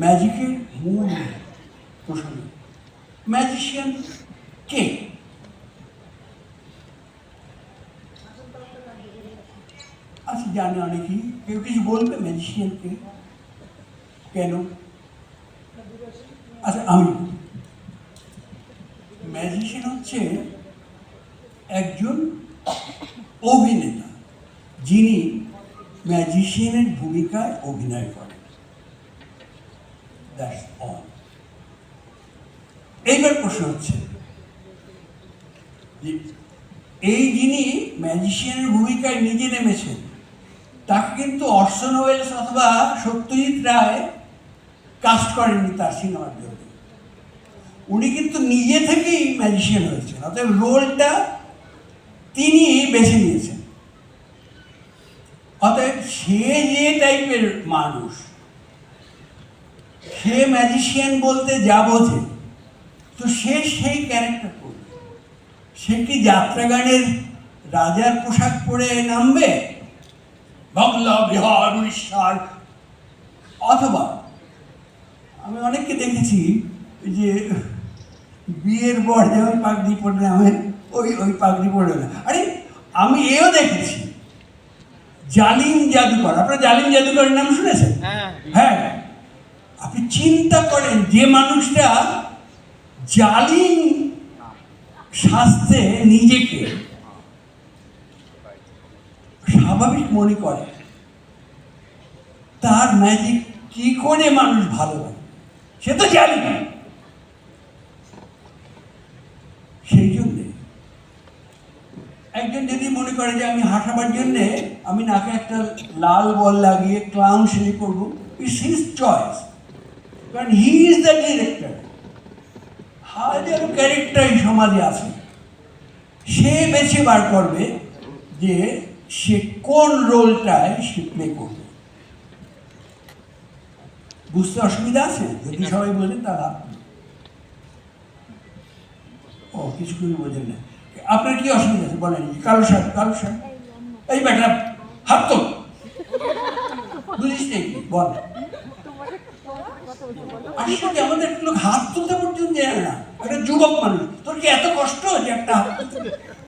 ম্যাজিকের মূল প্রসঙ্গ। ম্যাজিশিয়ান কে? আচ্ছা, জানে অনেকেই। কেউ কিছু বলবে ম্যাজিশিয়ান কে, কেন? আচ্ছা, আমি ম্যাজিশিয়ান হচ্ছে একজন অভিনেতা যিনি ম্যাজিশিয়ানের ভূমিকায় অভিনয় করেন। That's all. এইবার প্রশ্ন হচ্ছে যে এই যিনি ম্যাজিশিয়ানের ভূমিকায় নিজে নেমেছেন তাকে কিন্তু অর্সন ওয়েলস অথবা সত্যজিৎ রায় কাস্ট করেননি তার সিনেমার জন্য। উনি কিন্তু নিজে থেকেই ম্যাজিশিয়ান হয়েছেন, অতএব রোলটা তিনি বেছে নিয়েছেন। অতএব সে যে টাইপের মানুষ, সে ম্যাজিশিয়ান বলতে যা বোঝে, তো সে সেই ক্যারেক্টার করবে। সে কি যাত্রাগানের রাজার পোশাক পরে নামবে, বাংলা বিহার উড়িষ্যার? অথবা আমি অনেককে দেখেছি যে বিয়ের পর যেমন পাগড়ি পরে নামে, ওই পাগড়ি পরে না। আরে আমি এও দেখেছি জালিম জাদুকর। আপনারা জালিম জাদুকরের নাম শুনেছেন? হ্যাঁ। আপনি চিন্তা করেন, যে মানুষটা জালিম শাস্তে নিজেকে স্বাভাবিক মনে করে, তার ম্যাজিক কি করে মানুষ ভালো হয়? সে তো জানি না। সেই জন্যে একজন যদি মনে করে যে আমি হাসাবার জন্যে আমি নাকে একটা লাল বল লাগিয়ে ক্লাউন সেলি করবো, ইটস হিজ চয়েস, কারণ হি ইজ দ্য ডিরেক্টর। হাজারো ক্যারেক্টার এই সমাজে আছে, সে বেছে বার করবে যে সে কোন রোলটায় সে প্লে করবে। বুঝতে অসুবিধা আছে? যদি সবাই বোঝেন তারা। ও, কিছু কিছু বোঝেন না। আপনার কি অসুবিধা আছে বলেন? কালো শার্ট, কালো শার্ট, এই ব্যাটা হাত তো বুঝিস নাকি বল। আসলে আমাদের লোক হাত তুলতে পর্যন্ত জানে না। একটা যুবক মানুষ, তোর কি এত কষ্ট যে একটা হাত তুলতে?